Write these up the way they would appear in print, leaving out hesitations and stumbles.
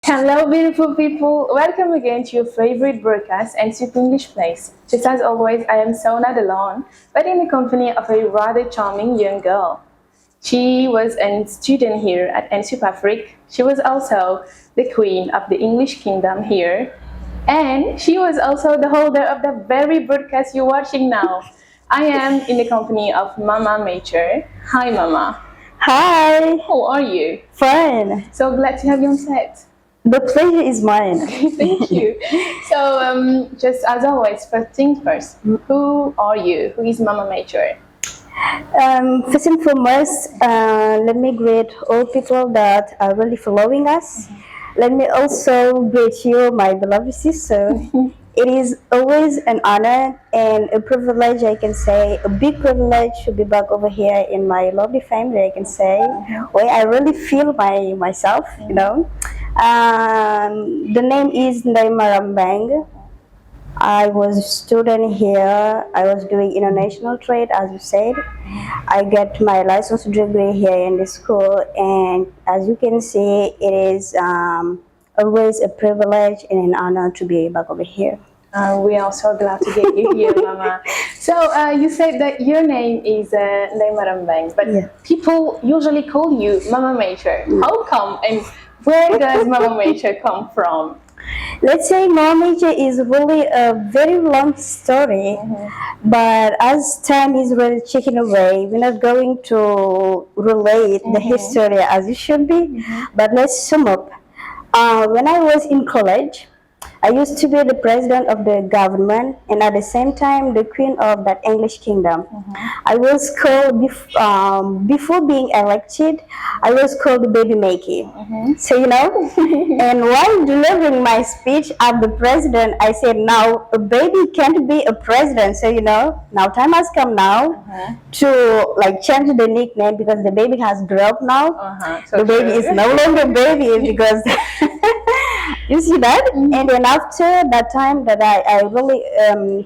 Hello, beautiful people. Welcome again to your favorite broadcast, Ensup English Place. Just as always, I am so not alone, but in the company of a rather charming young girl. She was a student here at Ensup Afrique. She was also the queen of the English kingdom here. And she was also the holder of the very broadcast you're watching now. I am in the company of Mama Major. Hi, Mama. Hi, How are you? fine. So glad to have you on set. The pleasure is mine. Thank you. So, just as always, first things first, who are you? Who is Mama Major? First and foremost, let me greet all people that are really following us. Let me also greet you, my beloved sister. It is always an honor and a privilege, I can say, a big privilege to be back over here in my lovely family, I can say, where I really feel myself. The name is Ndeye Marame. I was a student here. I was doing international trade, as you said. I get my license degree here in the school, and as you can see, it is always a privilege and an honor to be back over here. We are so glad to get you here, Mama. So, you said that your name is Ndeye Mbengue, but Yeah. people usually call you Mama Major. How come, and where does Mama Major come from? Let's say knowledge is really a very long story, but as time is really ticking away, we're not going to relate the history as it should be, but let's sum up. When I was in college, I used to be the president of the government and at the same time the queen of that English kingdom. I was called, before being elected, I was called the baby making. And while delivering my speech as the president, I said, now a baby can't be a president. Now time has come now to like change the nickname because the baby has grown up now. So The baby is no longer baby because you see that? And then after that time that I really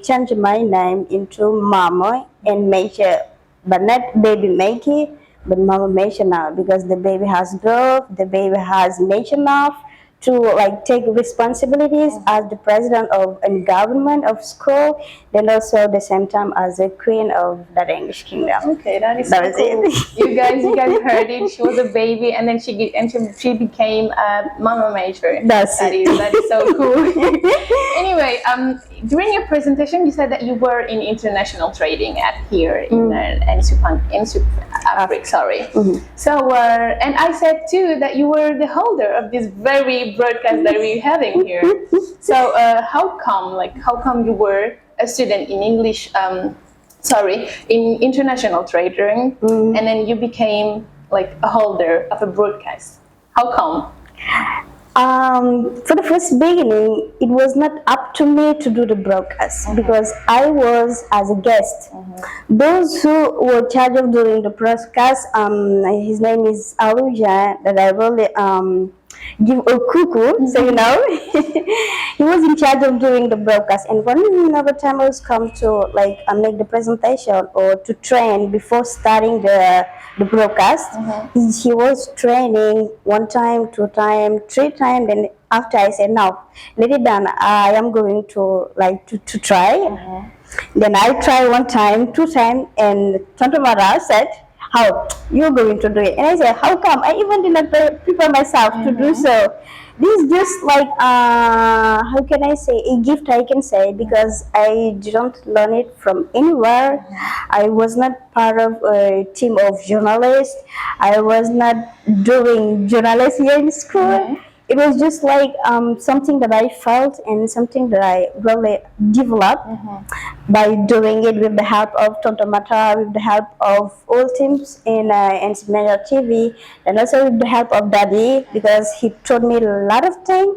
changed my name into Mama and Major, but not baby Makey, but Mama Major now because the baby has grown, the baby has mature enough to like take responsibilities as the president of a government of school, then also the same time as the queen of that English kingdom. Okay, that is That so was cool. it. You guys heard it. She was a baby, and then she became a Mama Major. That's it. That is so cool. Anyway, during your presentation, you said that you were in international trading at here in Ensup Afrique. Sorry. So, and I said too that you were the holder of this very broadcast that we're having here. So, how come you were a student in English? In international trading, and then you became like a holder of a broadcast. How come? For the first beginning, it was not up to me to do the broadcast because I was as a guest. Those who were charged of doing the broadcast, his name is Aluja, that I really give a cuckoo, he was in charge of doing the broadcast. And whenever time was come to like make the presentation or to train before starting the broadcast, he was training one time, two time, three time. Then after I said no, let it done. I am going to like to try. Then I tried one time, two time, and Tonto Mara said, how you're going to do it? And I said, how come? I even did not prepare myself to do so. This is just like how can I say, a gift, I can say, because I didn't learn it from anywhere. I was not part of a team of journalists. I was not doing journalism here in school. It was just like something that I felt and something that I really developed by doing it with the help of Tontomata, with the help of all teams in Major TV, and also with the help of Daddy because he taught me a lot of things.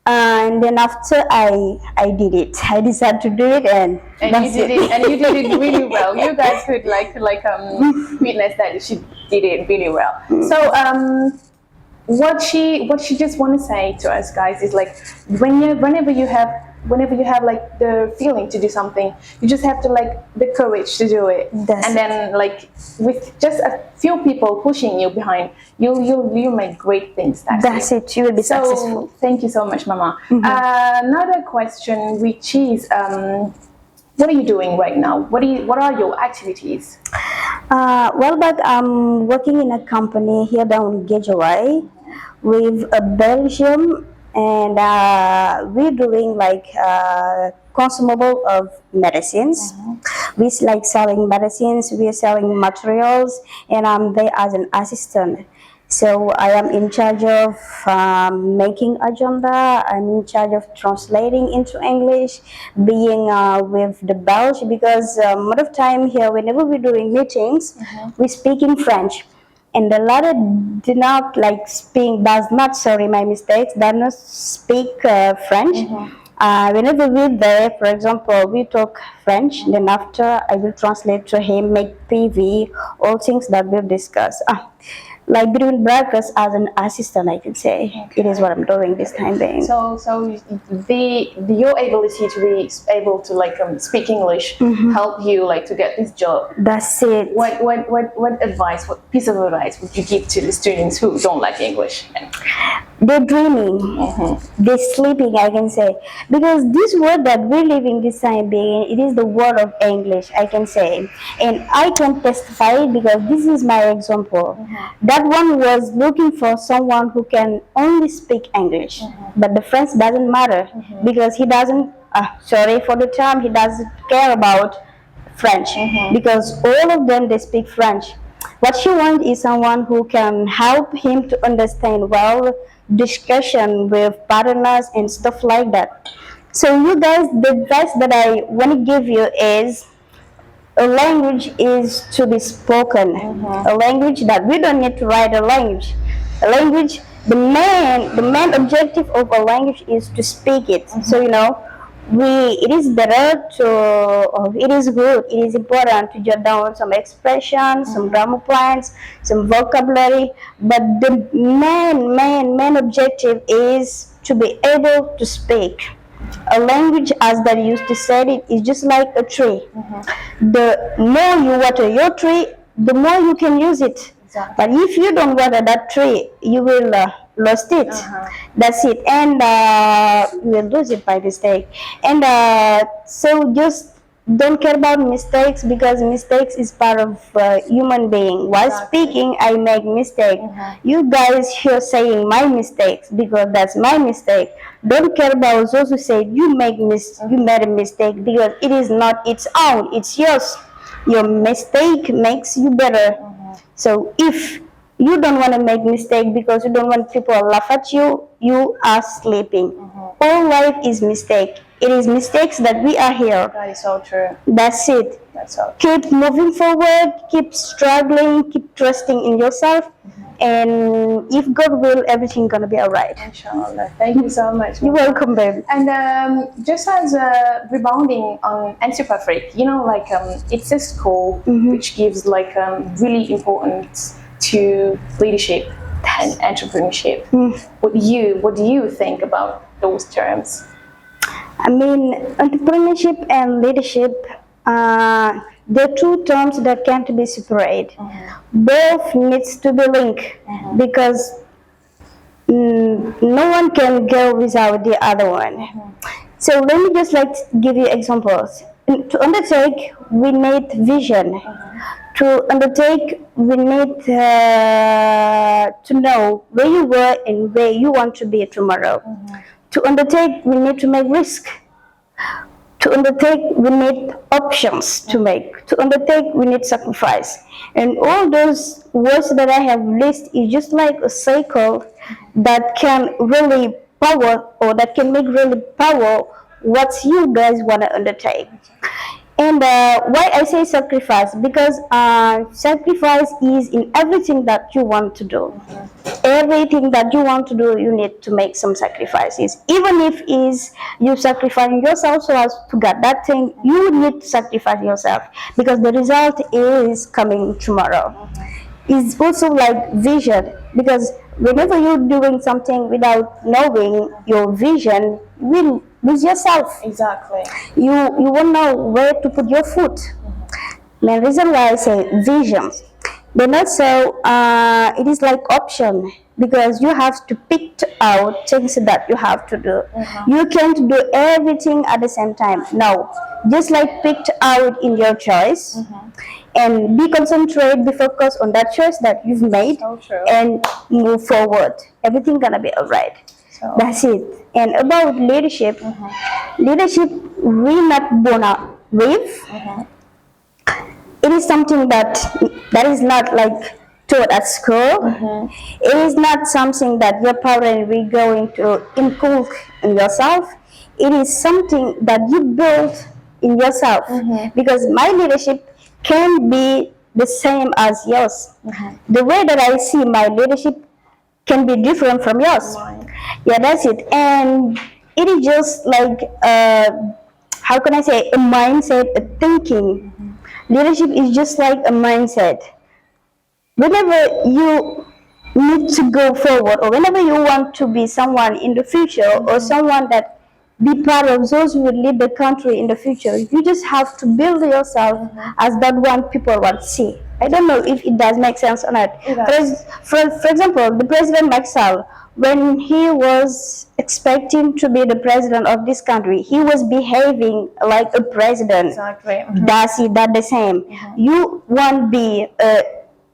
And then after I did it, I decided to do it, and that's you did it, and you did it really well. You guys could witness that she did it really well. So what she just want to say to us guys is like whenever you have whenever you have like the feeling to do something, you just have to like the courage to do it. That's and then like with just a few people pushing you behind, you make great things. That's it. You will be So successful. thank you so much, Mama. Another question, which is, what are you doing right now? What are your activities? But I'm working in a company here down in Gejawai with a Belgium, and we're doing like consumable of medicines. We like selling medicines, we're selling materials, and I'm there as an assistant. So I am in charge of making agenda. I'm in charge of translating into English, being with the Belge, because a lot of time here, whenever we're doing meetings, we speak in French. And the latter do not like speak, does not, sorry, my mistakes, does not speak French. Whenever we're there, for example, we talk French, then after I will translate to him, make PV, all things that we've discussed. Like between brackets as an assistant, I can say. It is what I'm doing this time being. So your ability to be able to like speak English help you like to get this job. That's it. What advice, what piece of advice would you give to the students who don't like English? They're dreaming, they're sleeping, I can say. Because this word that we're living this time being, it is the word of English, I can say. And I can testify because this is my example. That one was looking for someone who can only speak English. But the French doesn't matter because he doesn't, sorry for the term, he doesn't care about French because all of them, they speak French. What she wants is someone who can help him to understand well discussion with partners and stuff like that. So you guys, the advice that I want to give you is a language is to be spoken. A language that we don't need to write a language. A language, the main objective of a language is to speak it. So it is better to, it is good, it is important to jot down some expressions, some grammar points, some vocabulary, but the main objective is to be able to speak. A language, as they used to say it, is just like a tree. The more you water your tree, the more you can use it. Exactly. But if you don't water that tree, you will lost it. That's it, and you will lose it by mistake. And so just don't care about mistakes because mistakes is part of human being. While speaking, I make mistake. You guys here saying my mistakes because that's my mistake. Don't care about those who say you made a mistake because it is not its own. It's yours. Your mistake makes you better. So if you don't want to make mistake because you don't want people to laugh at you, you are sleeping. All life is mistake. It is mistakes that we are here. That is so true. That's it. That's so true. Keep moving forward, keep struggling, keep trusting in yourself, and if God will, everything gonna be alright. Inshallah. Thank you so much. You're welcome, babe. And just as rebounding on Ensup, it's a school which gives really importance to leadership and entrepreneurship. What do you think about those terms? I mean, entrepreneurship and leadership, they're two terms that can't be separated. Both needs to be linked because no one can go without the other one. So let me just give you examples. To undertake, we need vision. To undertake, we need to know where you were and where you want to be tomorrow. To undertake, we need to make risk. To undertake, we need options to make. To undertake, we need sacrifice. And all those words that I have listed is just like a cycle that can really power, or that can make really power what you guys want to undertake. And why I say sacrifice? Because sacrifice is in everything that you want to do. Everything that you want to do, you need to make some sacrifices. Even if is you sacrificing yourself so as to get that thing, you need to sacrifice yourself because the result is coming tomorrow. It's also like vision, because whenever you're doing something without knowing your vision, will lose yourself. Exactly. You won't know where to put your foot. The reason why I say vision, then also it is like option because you have to pick out things that you have to do. You can't do everything at the same time. No, just like picked out in your choice and be concentrate, be focused on that choice that you've made So true. and move forward. Everything gonna be alright. So- That's it. And about leadership, leadership we not born out with. It is something that is not like taught at school. It is not something that your parent will going to inculcate in yourself. It is something that you build in yourself because my leadership can be the same as yours. The way that I see my leadership can be different from yours. Yeah, that's it. And it is just like how can I say, a mindset, a thinking. Leadership is just like a mindset. Whenever you need to go forward, or whenever you want to be someone in the future, or someone that be part of those who will lead the country in the future, you just have to build yourself as that one people want to see. I don't know if it does make sense or not. For example, the president Maxwell, when he was expecting to be the president of this country, he was behaving like a president. Exactly. That's it, that the same. You won't be a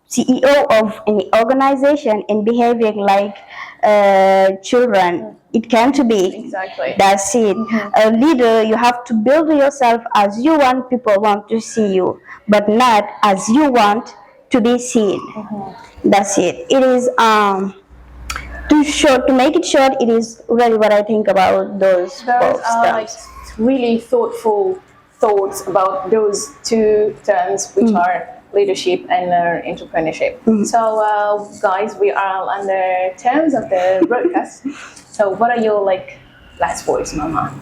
CEO of any organization and behaving like children. It can't be. Exactly. That's it. A leader, you have to build yourself as you want people want to see you, but not as you want to be seen. That's it. It is to make it short, it is really what I think about those Those both are like terms. really thoughtful thoughts about those two terms, which are leadership and entrepreneurship. So, guys, we are on the terms of the broadcast. So, what are your like last words, Mama?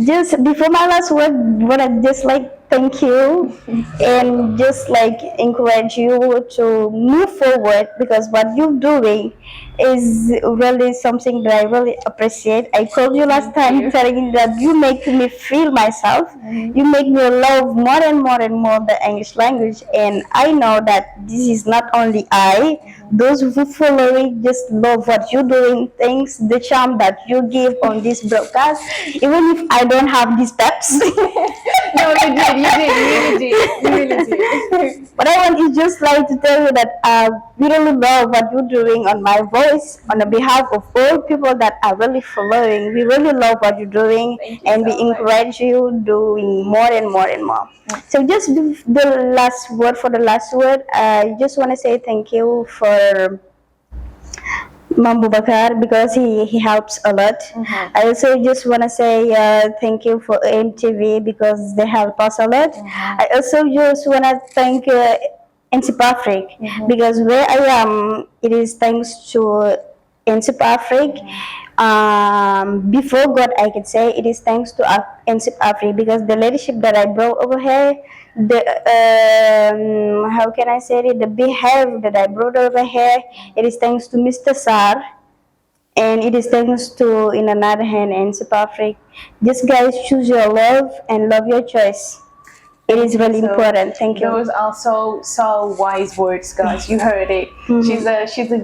Just before my last word, what I just like thank you and just like encourage you to move forward because what you're doing is really something that I really appreciate. I told you last time telling you that you make me feel myself. You make me love more and more and more the English language, and I know that this is not only I. Those who follow it just love what you're doing, things, the charm that you give on this broadcast. Even if I don't have these steps. No, you really did. What I want is just like to tell you that I really love what you're doing on my voice, on the behalf of all people that are really following. We really love what you're doing, Thank you and we so much. encourage you doing more and more and more. So just the last word for the last word, I just want to say thank you for Mambu Bakar because he helps a lot. I also just want to say thank you for MTV because they help us a lot. I also just want to thank Ensup Africa because where I am, it is thanks to Ensup Africa. Before God, I could say it is thanks to Ensup Africa because the leadership that I brought over here, the how can I say it, the behavior that I brought over here, it is thanks to Mr. Sar, and it is thanks to, in another hand, Ensup Africa. Just guys, choose your love and love your choice. It is really important. Thank you. Those are so wise words, guys. You heard it. She's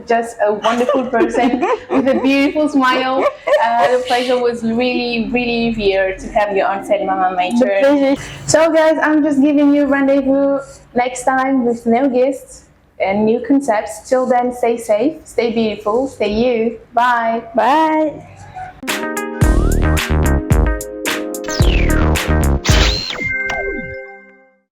just a wonderful person with a beautiful smile. The pleasure was really here to have you on Said Mama Mature. So, guys, I'm just giving you rendezvous next time with new guests and new concepts. Till then, stay safe, stay beautiful, stay you. Bye. Bye.